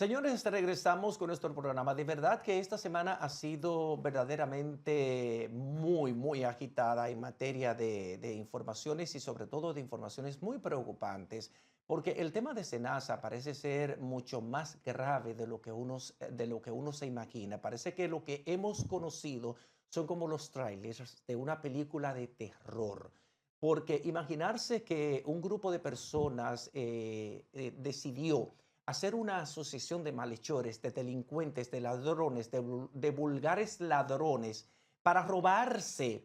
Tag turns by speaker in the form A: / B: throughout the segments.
A: Señores, regresamos con nuestro programa. De verdad que esta semana ha sido verdaderamente muy agitada en materia de informaciones y sobre todo de informaciones muy preocupantes, porque el tema de Senasa parece ser mucho más grave de lo que uno se imagina. Parece que lo que hemos conocido son como los trailers de una película de terror. Porque imaginarse que un grupo de personas decidió hacer una asociación de malhechores, de delincuentes, de ladrones, de vulgares ladrones, para robarse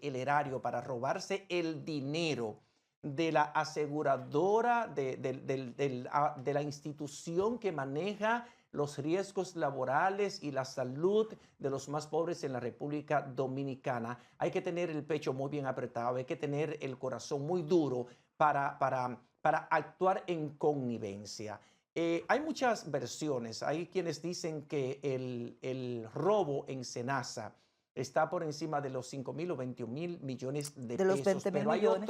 A: el erario, para robarse el dinero de la aseguradora, de la institución que maneja los riesgos laborales y la salud de los más pobres en la República Dominicana. Hay que tener el pecho muy bien apretado, hay que tener el corazón muy duro para actuar en connivencia. Hay muchas versiones. Hay quienes dicen que el robo en Senasa está por encima de los 5.000 o 21.000 millones de
B: De los
A: pesos,
B: 20.000
A: pero
B: millones.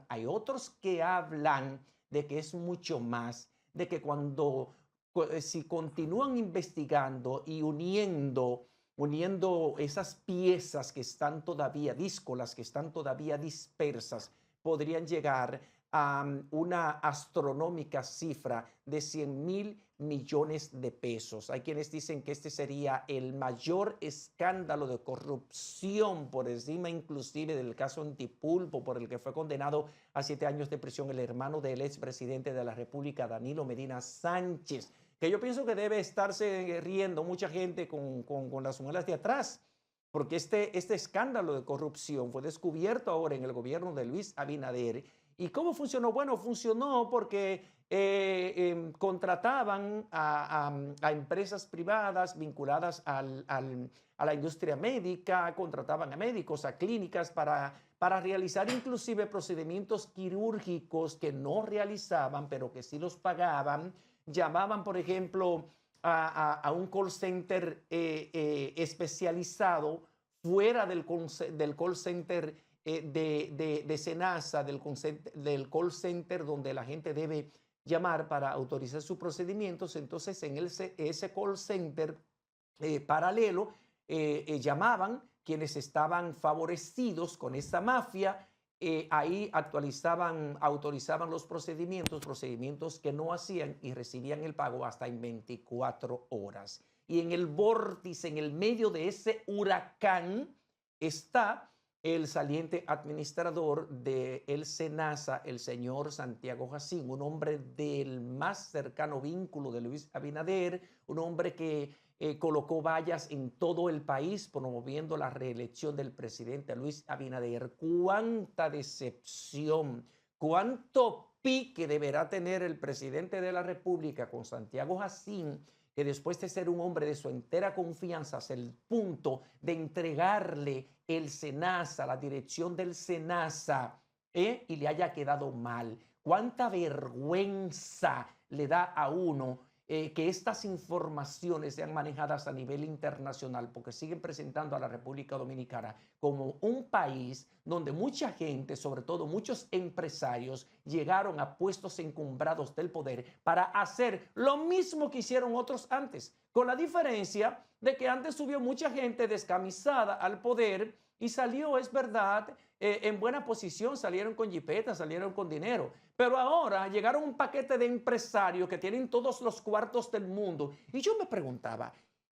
A: hay otros que hablan de que es mucho más, de que si continúan investigando y uniendo esas piezas que están todavía, díscolas que están todavía dispersas, podrían llegar a una astronómica cifra de 100.000 millones de pesos. Hay quienes dicen que este sería el mayor escándalo de corrupción por encima inclusive del caso Antipulpo, por el que fue condenado a 7 años de prisión el hermano del expresidente de la República, Danilo Medina Sánchez, que yo pienso que debe estarse riendo mucha gente con las muelas de atrás, porque este escándalo de corrupción fue descubierto ahora en el gobierno de Luis Abinader. ¿Y cómo funcionó? Bueno, funcionó porque contrataban a empresas privadas vinculadas a la industria médica, contrataban a médicos, a clínicas para realizar inclusive procedimientos quirúrgicos que no realizaban, pero que sí los pagaban. Llamaban, por ejemplo, a un call center especializado fuera del call center de Senasa, del call center donde la gente debe llamar para autorizar sus procedimientos. Entonces, en ese call center paralelo, llamaban quienes estaban favorecidos con esta mafia. Ahí autorizaban los procedimientos que no hacían y recibían el pago hasta en 24 horas. Y en el vórtice, en el medio de ese huracán, está el saliente administrador de el Senasa, el señor Santiago Jacín, un hombre del más cercano vínculo de Luis Abinader, un hombre que colocó vallas en todo el país promoviendo la reelección del presidente Luis Abinader. ¡Cuánta decepción! ¿Cuánto pique deberá tener el presidente de la República con Santiago Jacín, que después de ser un hombre de su entera confianza, hasta el punto de entregarle el Senasa, la dirección del Senasa, y le haya quedado mal? ¿Cuánta vergüenza le da a uno que estas informaciones sean manejadas a nivel internacional, porque siguen presentando a la República Dominicana como un país donde mucha gente, sobre todo muchos empresarios, llegaron a puestos encumbrados del poder para hacer lo mismo que hicieron otros antes, con la diferencia de que antes subió mucha gente descamisada al poder y salió, es verdad, en buena posición, salieron con jipetas, salieron con dinero. Pero ahora llegaron un paquete de empresarios que tienen todos los cuartos del mundo. Y yo me preguntaba,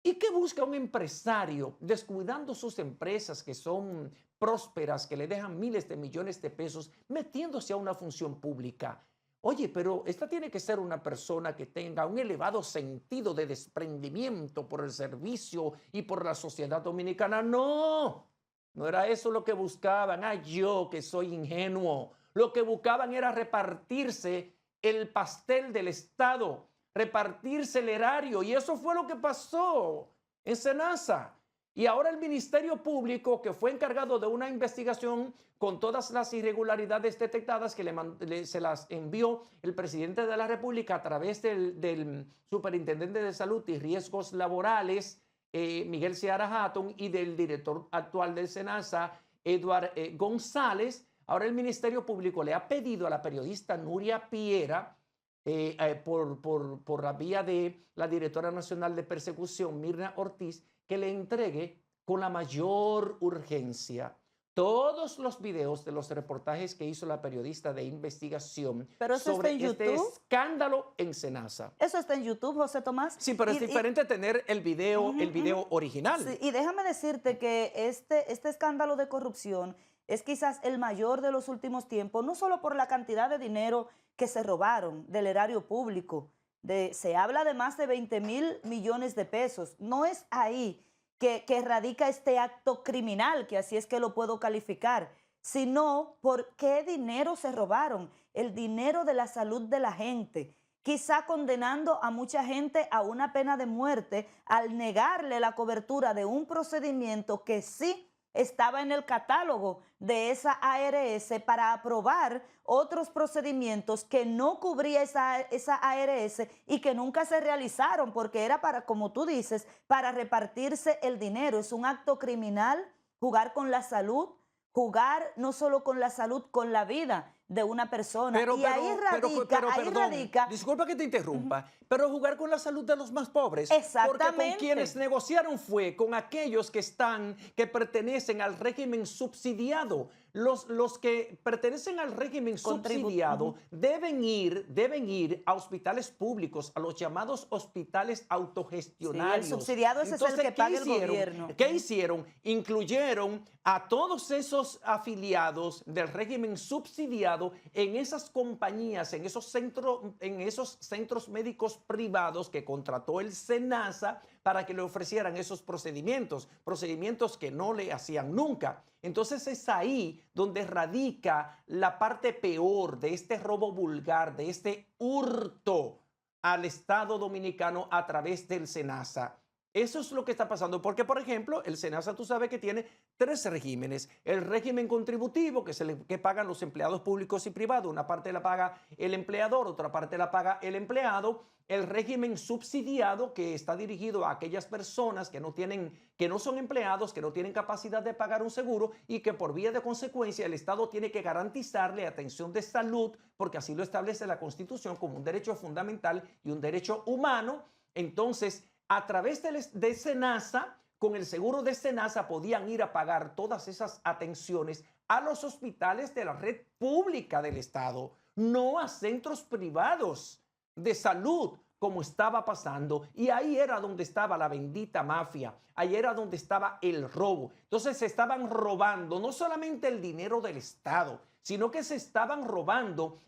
A: ¿y qué busca un empresario descuidando sus empresas que son prósperas, que le dejan miles de millones de pesos, metiéndose a una función pública? Oye, pero esta tiene que ser una persona que tenga un elevado sentido de desprendimiento por el servicio y por la sociedad dominicana. No, no era eso lo que buscaban. Ah, yo que soy ingenuo. Lo que buscaban era repartirse el pastel del Estado, repartirse el erario. Y eso fue lo que pasó en Senasa. Y ahora el Ministerio Público, que fue encargado de una investigación con todas las irregularidades detectadas que se las envió el presidente de la República a través del Superintendente de Salud y Riesgos Laborales, Miguel Seara Hatton, y del director actual del Senasa, Eduard González. Ahora el Ministerio Público le ha pedido a la periodista Nuria Piera por la vía de la directora nacional de persecución, Mirna Ortiz, que le entregue con la mayor urgencia todos los videos de los reportajes que hizo la periodista de investigación
B: Pero eso está
A: sobre
B: en
A: este
B: YouTube.
A: escándalo en Senasa.
B: Eso está en YouTube, José Tomás.
A: Sí, pero es diferente tener el video original.
B: Sí, y déjame decirte que este escándalo de corrupción es quizás el mayor de los últimos tiempos, no solo por la cantidad de dinero que se robaron del erario público, se habla de más de 20.000 millones de pesos. No es ahí que radica este acto criminal, que así es que lo puedo calificar, sino por qué dinero se robaron, el dinero de la salud de la gente, quizá condenando a mucha gente a una pena de muerte al negarle la cobertura de un procedimiento que sí estaba en el catálogo de esa ARS para aprobar otros procedimientos que no cubría esa ARS y que nunca se realizaron porque era para, como tú dices, para repartirse el dinero. Es un acto criminal jugar con la salud, jugar no solo con la salud, con la vida de una persona. Ahí radica.
A: Disculpa que te interrumpa, pero jugar con la salud de los más pobres.
B: Exactamente.
A: Porque con quienes negociaron fue con aquellos que pertenecen al régimen subsidiado. Los que pertenecen al régimen subsidiado deben ir a hospitales públicos, a los llamados hospitales autogestionarios.
B: Sí, el subsidiado es el que paga el gobierno.
A: ¿Qué hicieron? Incluyeron a todos esos afiliados del régimen subsidiado en esas compañías, en esos centros médicos privados que contrató el SENASA para que le ofrecieran esos procedimientos que no le hacían nunca. Entonces es ahí donde radica la parte peor de este robo vulgar, de este hurto al Estado Dominicano a través del SENASA. Eso es lo que está pasando, porque, por ejemplo, el SENASA, tú sabes que tiene 3 regímenes. El régimen contributivo, que pagan los empleados públicos y privados. Una parte la paga el empleador, otra parte la paga el empleado. El régimen subsidiado, que está dirigido a aquellas personas que no son empleados, que no tienen capacidad de pagar un seguro y que por vía de consecuencia el Estado tiene que garantizarle atención de salud, porque así lo establece la Constitución como un derecho fundamental y un derecho humano. Entonces, a través de SENASA, con el seguro de SENASA, podían ir a pagar todas esas atenciones a los hospitales de la red pública del Estado, no a centros privados de salud, como estaba pasando. Y ahí era donde estaba la bendita mafia, ahí era donde estaba el robo. Entonces se estaban robando no solamente el dinero del Estado, sino que se estaban robando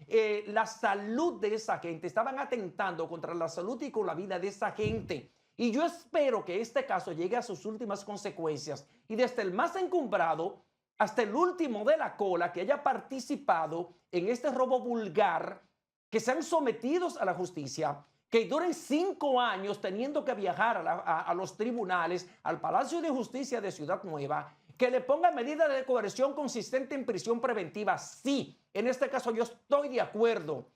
A: la salud de esa gente, estaban atentando contra la salud y con la vida de esa gente. Y yo espero que este caso llegue a sus últimas consecuencias y desde el más encumbrado hasta el último de la cola que haya participado en este robo vulgar, que sean sometidos a la justicia, que duren 5 años teniendo que viajar a los tribunales, al Palacio de Justicia de Ciudad Nueva, que le pongan medida de coerción consistente en prisión preventiva. Sí, en este caso yo estoy de acuerdo,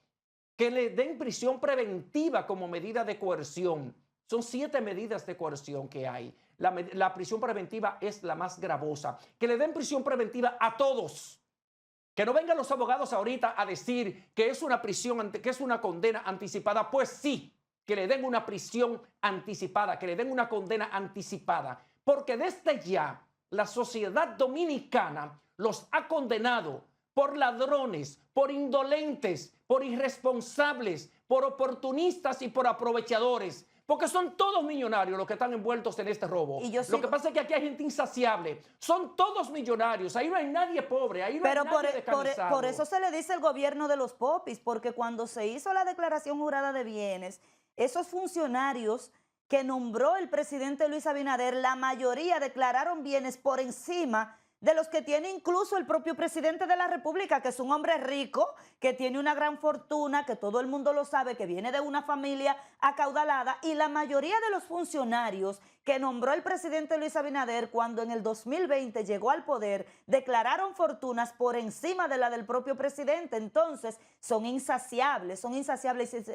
A: que le den prisión preventiva como medida de coerción. Son 7 medidas de coerción que hay. La prisión preventiva es la más gravosa. Que le den prisión preventiva a todos. Que no vengan los abogados ahorita a decir que es una condena anticipada. Pues sí, que le den una prisión anticipada, que le den una condena anticipada. Porque desde ya la sociedad dominicana los ha condenado por ladrones, por indolentes, por irresponsables, por oportunistas y por aprovechadores. Porque son todos millonarios los que están envueltos en este robo. Lo que pasa es que aquí hay gente insaciable. Son todos millonarios. Ahí no hay nadie pobre. Ahí no hay nadie descansado.
B: Por eso se le dice el gobierno de los popis. Porque cuando se hizo la declaración jurada de bienes, esos funcionarios que nombró el presidente Luis Abinader, la mayoría declararon bienes por encima de los que tiene incluso el propio presidente de la República, que es un hombre rico, que tiene una gran fortuna, que todo el mundo lo sabe, que viene de una familia acaudalada, y la mayoría de los funcionarios que nombró el presidente Luis Abinader cuando en el 2020 llegó al poder, declararon fortunas por encima de la del propio presidente. Entonces, son insaciables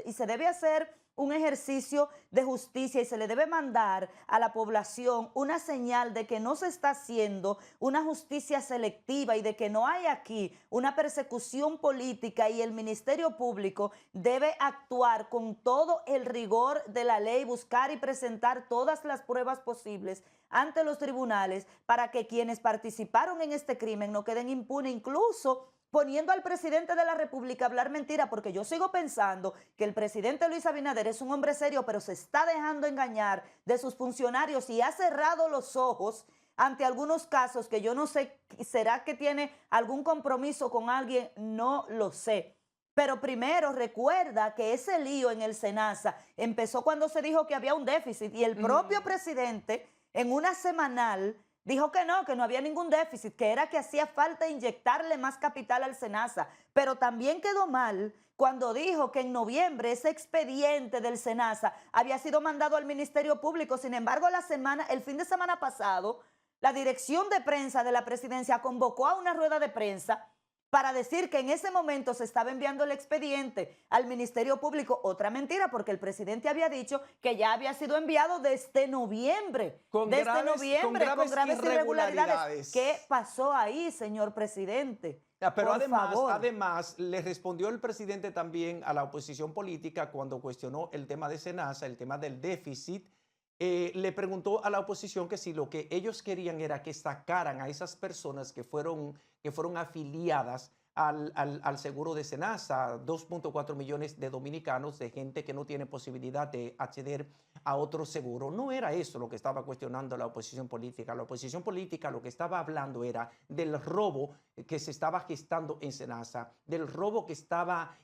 B: y se debe hacer un ejercicio de justicia y se le debe mandar a la población una señal de que no se está haciendo una justicia selectiva y de que no hay aquí una persecución política, y el Ministerio Público debe actuar con todo el rigor de la ley, buscar y presentar todas las pruebas posibles ante los tribunales para que quienes participaron en este crimen no queden impunes, incluso poniendo al presidente de la República a hablar mentira, porque yo sigo pensando que el presidente Luis Abinader es un hombre serio, pero se está dejando engañar de sus funcionarios y ha cerrado los ojos ante algunos casos que yo no sé, ¿será que tiene algún compromiso con alguien? No lo sé. Pero primero recuerda que ese lío en el SENASA empezó cuando se dijo que había un déficit y el propio presidente en una semanal dijo que no había ningún déficit, que era que hacía falta inyectarle más capital al SENASA. Pero también quedó mal cuando dijo que en noviembre ese expediente del SENASA había sido mandado al Ministerio Público. Sin embargo, el fin de semana pasado, la dirección de prensa de la presidencia convocó a una rueda de prensa para decir que en ese momento se estaba enviando el expediente al Ministerio Público. Otra mentira, porque el presidente había dicho que ya había sido enviado desde noviembre.
A: Con
B: Desde
A: graves,
B: noviembre, con graves irregularidades. ¿Qué
A: irregularidades.
B: pasó ahí, señor presidente?
A: Pero
B: Por favor.
A: además, le respondió el presidente también a la oposición política cuando cuestionó el tema de SENASA, el tema del déficit. Le preguntó a la oposición que si lo que ellos querían era que sacaran a esas personas que fueron afiliadas al seguro de SENASA, 2.4 millones de dominicanos, de gente que no tiene posibilidad de acceder a otro seguro. No era eso lo que estaba cuestionando la oposición política. La oposición política lo que estaba hablando era del robo que se estaba gestando en SENASA, del robo que estaba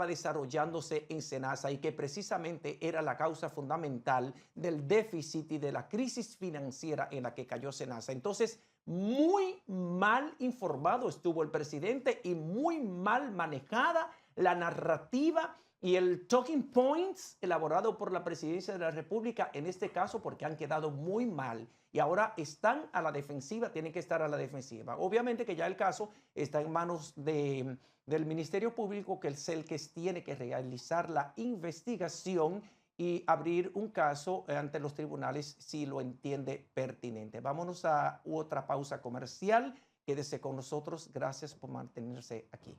A: desarrollándose en SENASA y que precisamente era la causa fundamental del déficit y de la crisis financiera en la que cayó SENASA. Entonces, muy mal informado estuvo el presidente y muy mal manejada la narrativa y el talking points elaborado por la presidencia de la República en este caso, porque han quedado muy mal y ahora están a la defensiva, tienen que estar a la defensiva. Obviamente que ya el caso está en manos del Ministerio Público, que es el que tiene que realizar la investigación y abrir un caso ante los tribunales si lo entiende pertinente. Vámonos a otra pausa comercial. Quédese con nosotros. Gracias por mantenerse aquí.